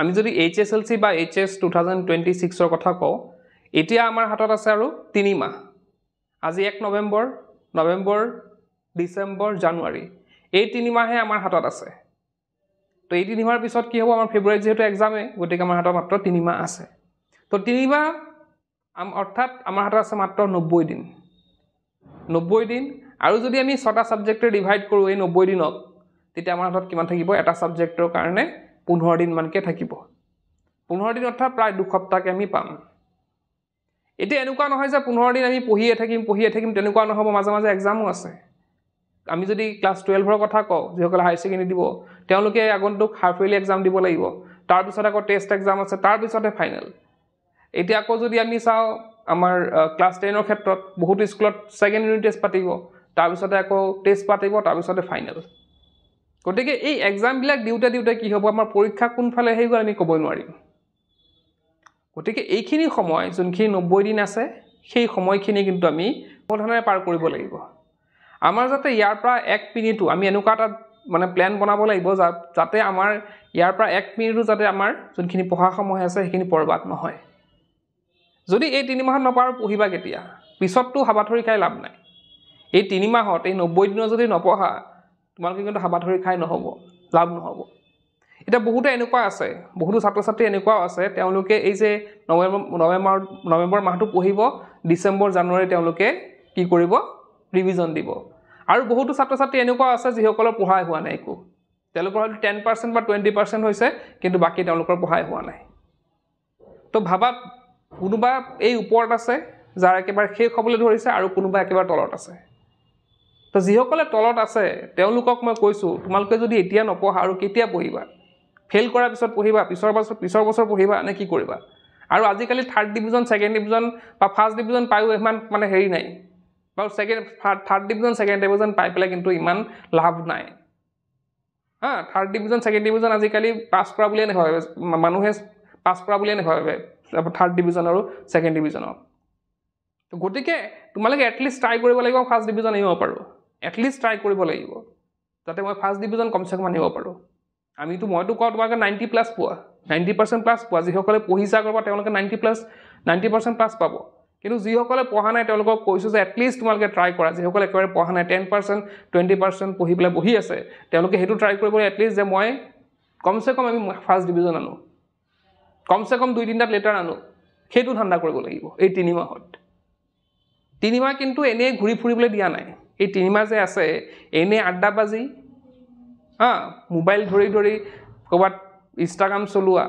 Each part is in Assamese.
আমি যদি HSLC বা HS 2026 ৰ কথা কওঁ এতিয়া আমাৰ হাতত আছে আৰু 3 মাহ আজি 1 নৱেম্বৰ ডিসেম্বৰ জানুৱাৰী এই 3 মাহে আমাৰ হাতত আছে তো এই 3 মাহৰ পিছত কি হ'ব আমাৰ ফেব্ৰুৱাৰীত যেহেতু এক্সামে গতিকে আমাৰ হাতত মাত্ৰ 3 মাহ আছে তো 3 মাহ অৰ্থাৎ আমাৰ হাতত আছে মাত্ৰ 90 দিন 90 দিন আৰু যদি আমি 6টা সাবজেক্টে ডিভাইড কৰো এই 90 দিনত তেতিয়া আমাৰ হাতত কিমান থাকিব এটা সাবজেক্টৰ কাৰণে 15 দিন মানকে থাকিব 15 দিন অৰ্থাৎ প্ৰায় 2 সপ্তাহকে আমি পাম এতিয়া এনেকুৱা নহয় যে 15 দিন আমি পঢ়িয়ে থাকিম তেনেকুৱা নহব মাজে মাজে এক্সামও আছে আমি যদি ক্লাস 12 ৰ কথা কওঁ যিসকল হাই সেকেন্ডাৰী দিব তেওঁলোকে আগন্তুক হাফ ইয়াৰলি এক্সাম দিব লাগিব তাৰ পিছত আকৌ টেষ্ট এক্সাম আছে তাৰ পিছতে ফাইনাল এতিয়া আকৌ যদি আমি চাওঁ আমাৰ ক্লাস 10 ৰ ক্ষেত্ৰত বহুত স্কুলত সেকেন্ড ইউনিট টেষ্ট পাতিব তাৰ পিছতে আকৌ টেষ্ট পাতিব তাৰ পিছতে ফাইনাল গতিকে এই এক্সাম বিলাক দিউতে কি হ'ব আমাৰ পৰীক্ষা কোনফালে হেই গৈ আমি ক'ব নোৱাৰিম গতিকে এইখিনি সময় যোনখিনি 90 দিন আছে সেই সময়খিনি কিন্তু আমি প্ৰধানৰে পাৰ কৰিব লাগিব আমাৰ যাতে ইয়াৰ পৰা 1 মিনিটও আমি এনেকুৱা এটা মানে প্ল্যান বনাব লাগিব যাতে আমাৰ ইয়াৰ পৰা 1 মিনিটও যাতে আমাৰ যোনখিনি পঢ়া সময় আছে সেইখিনি বৰবাদ নহয় যদি এই 3 মাহত নপাৰ পঢ়িবা কেতিয়া পিছতটো হাবাথৰি খাই লাভ নাই এই 3 মাহত এই 90 দিনৰ যদি নপঢ়া তোমালোকে কিন্তু হাবাথৰি খাই নহব লাভ নহব এটা বহুতে এনেকুৱা আছে বহুতো ছাত্ৰ-ছাত্ৰী এনেকুৱাও আছে তেওঁলোকে এই যে নৱেম্বৰ মাহটো পঢ়িব ডিসেম্বৰ জানুৱাৰী তেওঁলোকে কি কৰিব ৰিভিজন দিব আৰু বহুতো ছাত্ৰ-ছাত্ৰী এনেকুৱা আছে যিসকলৰ পঢ়াই হোৱা নাই একো তেওঁলোকৰ হয়তো 10% বা 20% হৈছে কিন্তু বাকি তেওঁলোকৰ পঢ়াই হোৱা নাই তো ভাবা কোনোবা এই ওপৰত আছে যাৰ একেবাৰে শেষ হ'বলৈ ধৰিছে আৰু কোনোবা একেবাৰে তলত আছে তো যিসকলে তলত আছে তেওঁলোকক মই কৈছো তোমালোকে যদি এতিয়া নপঢ়া আৰু কেতিয়া পঢ়িবা ফেল কৰাৰ পিছত পঢ়িবা পিছৰ বছৰ পঢ়িবা নে কি কৰিবা আৰু আজিকালি থাৰ্ড ডিভিজন সেকেন্ড ডিভিজন বা ফাৰ্স্ট ডিভিজন পাইও ইমান মানে হেৰি নাই বা থাৰ্ড ডিভিজন সেকেন্ড ডিভিজন পাই পেলাই কিন্তু ইমান লাভ নাই থাৰ্ড ডিভিজন সেকেন্ড ডিভিজন আজিকালি পাস কৰা বুলিয়ে নহয় মানুহে পাস কৰা বুলিয়ে নহয় থাৰ্ড ডিভিজন আৰু সেকেন্ড ডিভিজনৰ তো গতিকে তোমালোকে এটলিষ্ট ট্ৰাই কৰিব লাগিব ফাৰ্স্ট ডিভিজন আনিব পাৰো এটলিষ্ট ট্ৰাই কৰিব লাগিব যাতে মই ফাৰ্স্ট ডিভিজন কমসে কম আনিব পাৰো মইতো কওঁ তোমালোকে 90 প্লাস পোৱা 90% প্লাস পোৱা যিসকলে পঢ়িছা কৰবা তেওঁলোকে 90% প্লাস পাব কিন্তু যিসকলে পঢ়া নাই তেওঁলোকক কৈছো যে এটলিষ্ট তোমালোকে ট্ৰাই কৰা যিসকলে একেবাৰে পঢ়া নাই 10% 20% পঢ়ি পেলাই বহি আছে তেওঁলোকে হেতু ট্ৰাই কৰিব এটলিষ্ট যে মই কমসে কম আমি ফাৰ্স্ট ডিভিজন আনো কমসে কম 2-3টা লেটাৰ আনো হেতু ধান্দা কৰিব লাগিব এই 3 মাহত 3 মাহ কিন্তু এনে ঘুৰি ফুৰিবলৈ দিয়া নাই এই 3 মাহ যে আছে এনে আড্ডাবাজি মোবাইল ধৰি ক'বাত ইনষ্টাগ্ৰাম চলোৱা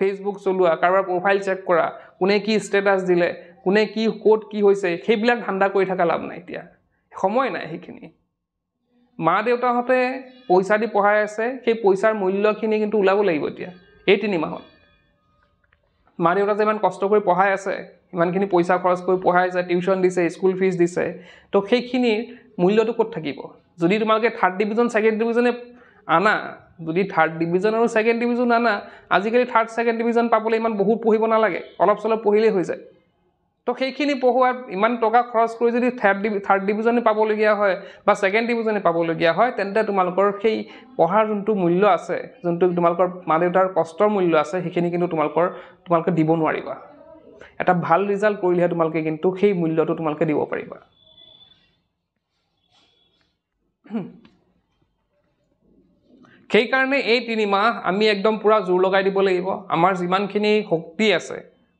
ফেসবুক চলোৱা কাৰোবাৰ প্ৰোফাইল চেক কৰা কোনে কি ষ্টেটাস দিলে কোনে কি কোড কি হৈছে সেইবিলাক ধান্দা কৰি থকা লাভ নাই এতিয়া সময় নাই সেইখিনি মা দেউতাহঁতে পইচা দি পঢ়াই আছে সেই পইচাৰ মূল্যখিনি কিন্তু উলাব লাগিব এতিয়া এই 3 মাহত মা দেউতা যেমান কষ্ট কৰি পঢ়াই আছে ইমানখিনি পইচা খৰচ কৰি পঢ়াই আছে টিউচন দিছে স্কুল ফিজ দিছে তো সেইখিনি মূল্যটো ক'ত থাকিব যদি তোমালোকে থাৰ্ড ডিভিজন সেকেন্ড ডিভিজনে আনা যদি থাৰ্ড ডিভিজন আৰু সেকেন্ড ডিভিজন আনা আজিকালি থাৰ্ড সেকেন্ড ডিভিজন পাবলৈ ইমান বহুত পঢ়িব নালাগে অলপ চলপ পঢ়িলে হৈ যায় তো সেইখিনি পঢ়ুৱাত ইমান টকা খৰচ কৰি যদি থাৰ্ড ডিভিজনে পাবলগীয়া হয় বা সেকেন্ড ডিভিজনে পাবলগীয়া হয় তেন্তে তোমালোকৰ সেই পঢ়াৰ যোনটো মূল্য আছে যোনটো তোমালোকৰ মা দেউতাৰ কষ্টৰ মূল্য আছে সেইখিনি কিন্তু তোমালোকে দিব নোৱাৰিবা এটা ভাল ৰিজাল্ট কৰিলে তোমালোকে কিন্তু সেই মূল্যটো তোমালোকে দিব পাৰিবা সেই কাৰণে এই 3 মাহ আমি একদম পুৰা জোৰ লগাই দিব লাগিব আমাৰ যিমানখিনি শক্তি আছে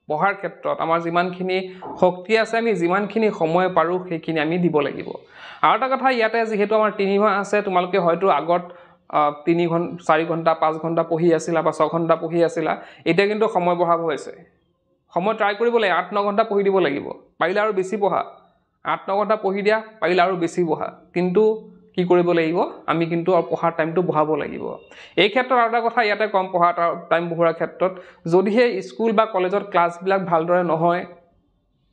পঢ়াৰ ক্ষেত্ৰত আমাৰ যিমানখিনি শক্তি আছে আমি যিমানখিনি সময় পাৰো সেইখিনি আমি দিব লাগিব আৰু এটা কথা ইয়াতে যেহেতু আমাৰ 3 মাহ আছে তোমালোকে হয়তো আগত 3 ঘণ্টা 4 ঘণ্টা 5 ঘণ্টা পঢ়ি আছিলা বা 6 ঘণ্টা পঢ়ি আছিলা এটা কিন্তু সময় বঢ়াব হৈছে সময় ট্ৰাই কৰিব লাগে 8-9 ঘণ্টা পঢ়ি দিব লাগিব পাৰিলে আৰু বেছি পঢ়া 8-9 ঘণ্টা পঢ়ি দিয়া পাৰিলে আৰু বেছি পঢ়া কিন্তু কি কৰিব লাগিব আমি কিন্তু পঢ়াৰ টাইমটো বঢ়াব লাগিব এই ক্ষেত্ৰত আৰু এটা কথা ইয়াতে কম পঢ়াৰ টাইম বঢ়াৰ ক্ষেত্ৰত যদিহে স্কুল বা কলেজত ক্লাছ বিলাক ভালদৰে নহয়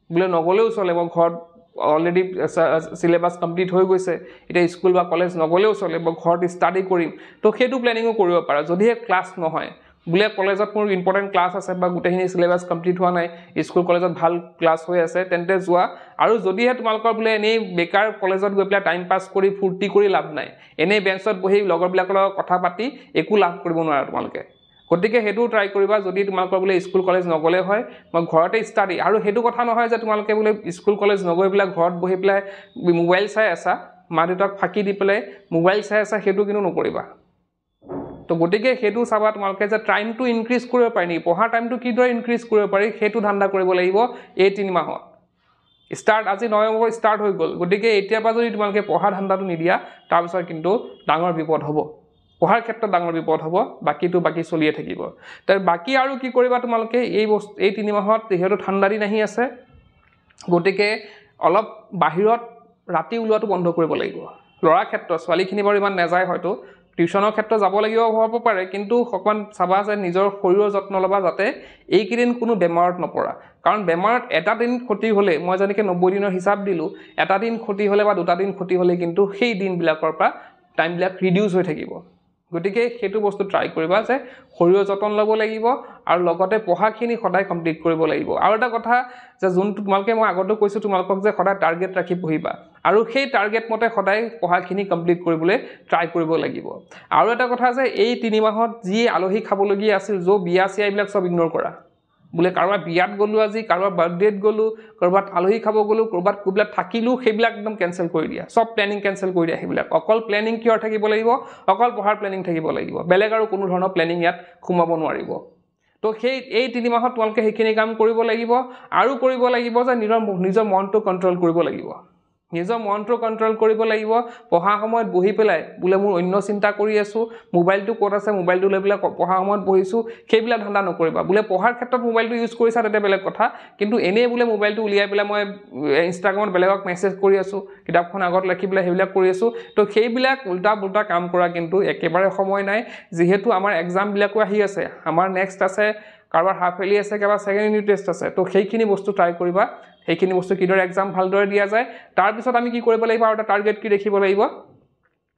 বলে নগলেও চলে ঘৰত অলৰেডি সিলেবাস কমপ্লিট হৈ গৈছে এটা স্কুল বা কলেজ নগলেও চলে ঘৰত ষ্টাডি কৰিম তো হেতু প্ল্যানিংও কৰিব পাৰা যদিহে ক্লাছ নহয় বুলে কলেজত মোৰ ইম্পৰ্টেন্ট ক্লাছ আছে বা গুটেখিনি সিলেবাস কমপ্লিট হোৱা নাই স্কুল কলেজত ভাল ক্লাছ হৈ আছে তেন্তে যোৱা আৰু যদিহে তোমালোকৰ বুলে এনে বেকাৰ কলেজত গৈ পেলা টাইম পাস কৰি ফুৰ্তি কৰি লাভ নাই এনে বেঞ্চত বহি লগৰ বিলাকৰ লগত কথা পাতি একো লাভ কৰিব নোৱাৰা তোমালোকে গতিকে হেতু ট্ৰাই কৰিবা যদি তোমালোকৰ বোলে স্কুল কলেজ নগলে হয় মই ঘৰতে ষ্টাডি আৰু হেতু কথা নহয় যে তোমালোকে বোলে স্কুল কলেজ নগৈ পেলাই ঘৰত বহি পেলাই মোবাইল চাই আছা মা দেউতাক ফাঁকি দি পেলাই মোবাইল চাই আছা হেতু কিন্তু নকৰিবা তো গতিকে হেতু চাবা তোমালোকে যে টাইমটো ইনক্ৰিজ কৰিব পাৰি নি পঢ়া টাইমটো কিদৰে ইনক্ৰিজ কৰিব পাৰি হেতু ধান্দা কৰিব লাগিব এই 3 মাহত স্টাৰ্ট আজি নৱেম্বৰ স্টাৰ্ট হৈ গ'ল গতিকে এতিয়াৰ পৰা যদি তোমালোকে পঢ়া ধান্দাটো নিদিয়া তাৰ পিছত কিন্তু ডাঙৰ বিপদ হ'ব পঢ়াৰ ক্ষেত্ৰত ডাঙৰ বিপদ হ'ব বাকি চলিয়ে থাকিব তাৰ বাকি আৰু কি কৰিবা তোমালোকে এই 3 মাহত যেহেতু ঠাণ্ডা দিন আহি আছে গতিকে অলপ বাহিৰত ৰাতি ওলোৱাটো বন্ধ কৰিব লাগিব লৰা ক্ষেত্ৰত ছোৱালীখিনি বাৰু ইমান নেযায় হয়তো টিউশনৰ ক্ষেত্ৰত যাব লাগিব হ'ব পাৰে কিন্তু অকমান চাবা যে নিজৰ শৰীৰৰ যত্ন লবা যাতে এই কিদিন কোনো বেমাৰত নপৰা কাৰণ বেমাৰত এটা দিন ক্ষতি হলে মই জানিকে 90 দিনৰ হিচাপ দিলো এটা দিন ক্ষতি হলে বা দুটা দিন ক্ষতি হলে কিন্তু সেই দিনবিলাকৰ পৰা টাইমবিলাক ৰিডিউস হৈ থাকিব গতিকে হেতু বস্তু ট্ৰাই কৰিবা যে শৰীৰৰ যতন ল'ব লাগিব আৰু লগতে পঢ়াখিনি সদায় কমপ্লিট কৰিব লাগিব আৰু এটা কথা যে যোনটো তোমালকে মই আগতে কৈছো তোমালকক যে সদায় টাৰ্গেট ৰাখি পঢ়িবা আৰু সেই টাৰ্গেট মতে সদায় পঢ়াখিনি কমপ্লিট কৰিবলৈ ট্ৰাই কৰিব লাগিব আৰু এটা কথা যে এই 3 মাহত যি আলহী খাবলগীয়া আছিল যো বিয়া চিয়া এইবিলাক সব ইগনোৰ কৰা বুলে কাৰোবাৰ বিয়াত গলো আজি কাৰোবাৰ বাৰ্থডেত গলো কৰবাত আলহী খাব গলো কৰবাত কুবলা থাকিলো সেইবিলাক একদম কেনসেল কৰি দিয়া সব প্ল্যানিং কেনসেল কৰি দিয়া সেইবিলাক অকল প্ল্যানিং কিয় থাকিব লাগিব অকল পঢ়াৰ প্ল্যানিং থাকিব লাগিব বেলেগ আৰু কোনো ধৰণৰ প্ল্যানিং ইয়াত খুমাব নোৱাৰিব তো সেই এই 3 মাহত তোমালকে হেখিনি কাম কৰিব লাগিব আৰু কৰিব লাগিব যে নিজৰ মনটো কন্ট্ৰোল কৰিব লাগিব নিজৰ মনটো কন্ট্ৰোল কৰিব লাগিব পঢ়া সময়ত বহি পেলাই বুলে মোৰ অন্য চিন্তা কৰি আছো মোবাইলটো ক'ত আছে মোবাইলটো লৈ পেলাই পঢ়া সময়ত বহিছো সেইবিলাক ধান্দা নকৰিবা বুলে পঢ়াৰ ক্ষেত্ৰত মোবাইলটো ইউজ কৰিছা তেতে বেলেগ কথা কিন্তু এনে বুলে মোবাইলটো উলিয়াই পেলাই মই ইনষ্টাগ্ৰামত বেলেগক মেছেজ কৰি আছো কিতাপখন আগত লিখি পেলাই সেইবিলাক কৰি আছো তো সেইবিলাক উল্টা কাম কৰা কিন্তু একেবাৰে সময় নাই যেহেতু আমাৰ এক্সাম বিলাকো আহি আছে আমাৰ নেক্সট আছে কাৰোবাৰ হাফ ইয়াৰলি আছে কাৰোবাৰ সেকেন্ড ইউনিট টেষ্ট আছে তো সেইখিনি বস্তু ট্ৰাই কৰিবা সেইখিনি বস্তু কিদৰে এক্সাম ভালদৰে দিয়া যায় তাৰ পিছত আমি কি কৰিব লাগিব আৰু এটা টাৰ্গেট কি দেখিব লাগিব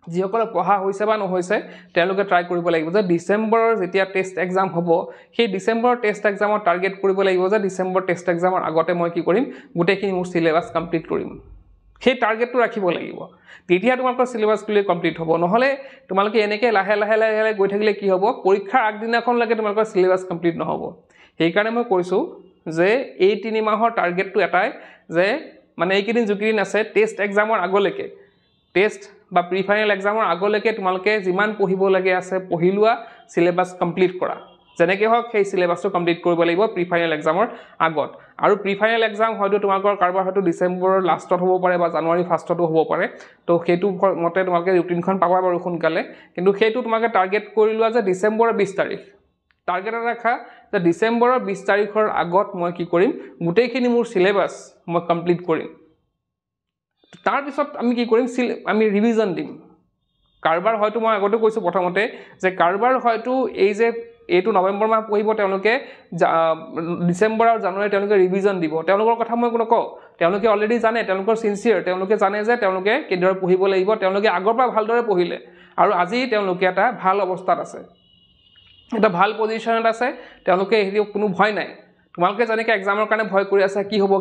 যিসকল পঢ়া হৈছে বা নহৈছে তেওঁলোকে ট্ৰাই কৰিব লাগিব যে ডিসেম্বৰৰ যেতিয়া টেষ্ট এক্সাম হ'ব সেই ডিসেম্বৰৰ টেষ্ট এক্সামৰ টাৰ্গেট কৰিব লাগিব যে ডিসেম্বৰ টেষ্ট এক্সামৰ আগতে মই কি কৰিম গুটেখিনি মোৰ সিলেবাস কমপ্লিট কৰিম সেই টাৰ্গেটটো ৰাখিব লাগিব তেতিয়া তোমালোকৰ সিলেবাস ক্লিয়াৰ কমপ্লিট হ'ব নহলে তোমালোকে এনেকৈ লাহে গৈ থাকিলে কি হ'ব পৰীক্ষাৰ আগদিনাখন লাগে তোমালোকৰ সিলেবাস কমপ্লিট নহ'ব সেই কাৰণে মই কৈছো যে এই 3 মাহৰ টাৰ্গেটটো এটাই যে মানে এইকিদিন জুকিদিন আছে টেষ্ট এক্সামৰ আগলৈকে টেষ্ট বা প্ৰি ফাইনাল এক্সামৰ আগলৈকে তোমালোকে যিমান পঢ়িব লাগে আছে পঢ়িলোৱা সিলেবাস কমপ্লিট কৰা যেনেকৈ হওক সেই সিলেবাসটো কমপ্লিট কৰিব লাগিব প্ৰি ফাইনাল এক্সামৰ আগত আৰু প্ৰি ফাইনাল এক্সাম হয়তো তোমালোকৰ কাৰোবাৰ হয়তো ডিসেম্বৰৰ লাষ্টত হ'ব পাৰে বা জানুৱাৰী ফাৰ্ষ্টতো হ'ব পাৰে তো সেইটো মতে তোমালোকে ৰুটিনখন পাবা বাৰু সোনকালে কিন্তু সেইটো তোমালোকে টাৰ্গেট কৰি লোৱা যে ডিসেম্বৰৰ 20 তাৰিখ টাৰ্গেট ৰাখা যে ডিসেম্বৰৰ 20 তাৰিখৰ আগত মই কি কৰিম গুটেইখিনি মোৰ সিলেবাস মই কমপ্লিট কৰিম তাৰ পিছত আমি কি কৰিম আমি ৰিভিজন দিম কাৰবাৰ হয়তো মই আগতে কৈছো প্ৰথমতে যে কাৰবাৰ হয়তো এই যে এইটো নৱেম্বৰ মাহ পঢ়িব তেওঁলোকে ডিসেম্বৰ আৰু জানুৱাৰী তেওঁলোকে ৰিভিজন দিব তেওঁলোকৰ কথা মই কোনো কও তেওঁলোকে অলৰেডি জানে তেওঁলোকৰ সিনসিয়াৰ তেওঁলোকে জানে যে তেওঁলোকে কিদৰে পঢ়িব লাগিব তেওঁলোকে আগৰ পৰা ভালদৰে পঢ়িলে আৰু আজি তেওঁলোকে এটা ভাল অৱস্থাত আছে এটা ভাল পজিশনত আছে তেওঁলোকে হেৰি কোনো ভয় নাই তোমালোকে জানেকে এক্সামৰ কাৰণে ভয় কৰি আছে কি হ'ব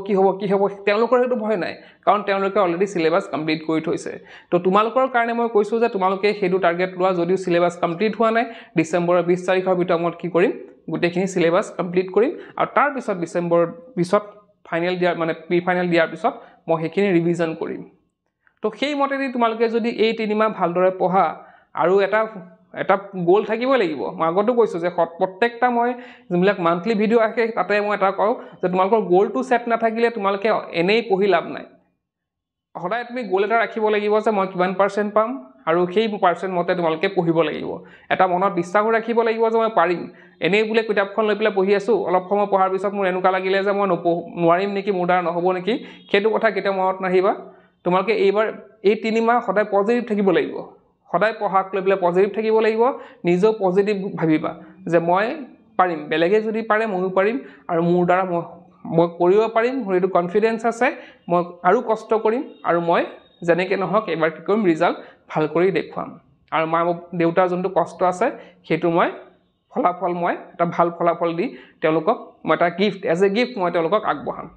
তেওঁলোকৰ হেতু ভয় নাই কাৰণ তেওঁলোকে অলৰেডি সিলেবাস কমপ্লিট কৰি থৈছে তো তোমালোকৰ কাৰণে মই কৈছো যে তোমালোকে হেতু টাৰ্গেট লোৱা যদিও সিলেবাস কমপ্লিট হোৱা নাই ডিসেম্বৰৰ 20 তাৰিখৰ ভিতৰত কি কৰিম গুটেখিনি সিলেবাস কমপ্লিট কৰিম আৰু তাৰ পিছত ডিসেম্বৰৰ পিছত ফাইনাল দিয়াৰ মানে প্ৰি ফাইনাল দিয়াৰ পিছত মই হেখিনি ৰিভিজন কৰিম তো সেই মতেদি তোমালোকে যদি এই 3 মাহ ভালদৰে পঢ়া আৰু এটা গোল থাকিব লাগিব মই আগতে কৈছো যে প্ৰত্যেকটা মই যিবিলাক মান্থলি ভিডিও আহে তাতে মই এটা কও যে তোমালোকৰ গোলটো সেট নাথাকিলে তোমালোকে এনেই পঢ়ি লাভ নাই সদায় তুমি গোল এটা ৰাখিব লাগিব যে মই কিমান পাৰ্সেন্ট পাম আৰু সেই পাৰ্সেন্ট মতে তোমালোকে পঢ়িব লাগিব এটা মনত বিশ্বাস ৰাখিব লাগিব যে মই পাৰিম এনেই বুলে কিতাপখন লৈ পেলাই পঢ়ি আছো অলপ সময় পঢ়াৰ পিছত মোৰ এনেকুৱা লাগিলে যে মই নোৱাৰিম নেকি মোৰ দ্বাৰা নহব নেকি সেইটো কথা কেতিয়া মনত নাহিবা তোমালোকে এইবাৰ এই 3 মাহ সদায় পজিটিভ থাকিব লাগিব সদায় পঢ়াক লৈ পেলাই পজিটিভ থাকিব লাগিব নিজে পজিটিভ ভাবিবা যে মই পাৰিম বেলেগে যদি পাৰে মইও পাৰিম আৰু মোৰ দ্বাৰা মই কৰিব পাৰিম মোৰ এটো কনফিডেন্স আছে মই আৰু কষ্ট কৰিম আৰু মই যেনেকৈ নহওক এবাৰ কি কৰিম ৰিজাল্ট ভাল কৰি দেখুৱাম আৰু মা দেউতাৰ যোনটো কষ্ট আছে সেইটো মই ফলাফল মই এটা ভাল ফলাফল দি তেওঁলোকক মই এটা গিফট এজ এ গিফট মই তেওঁলোকক আগবঢ়াম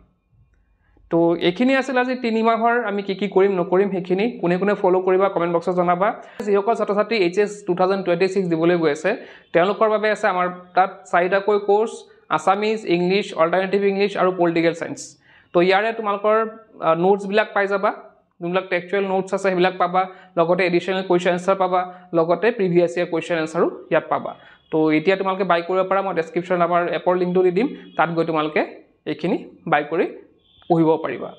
তো এইখিনি আছিল আজি 3 মাহৰ আমি কি কৰিম নকৰিম সেইখিনি কোনে কোনে ফলো কৰিবা কমেন্ট বক্সত জনাবা যিসকল ছাত্ৰ-ছাত্ৰী HS 2026 দিবলৈ গৈ আছে তেওঁলোকৰ বাবে আছে আমাৰ তাত 4টাকৈ course Assamese English alternative English আৰু পলিটিকেল সায়েন্স তো ইয়াৰে তোমালোকৰ নোটস বিলাক পাই যাবা যোনবিলাক টেক্সচুৱেল নোটস আছে সেইবিলাক পাবা লগতে এডিশনাল কোৱেশ্চন আনসাৰ পাবা লগতে প্ৰিভিয়াস ইয়াৰ কোৱেশ্চন আনসাৰো ইয়াত পাবা তো এতিয়া তোমালোকে বাই কৰিব পাৰা মই ডেসক্ৰিপচন আমাৰ এপৰ লিংকটো দি দিম তাত গৈ তোমালোকে এইখিনি বাই কৰি পঢ়িব পাৰিবা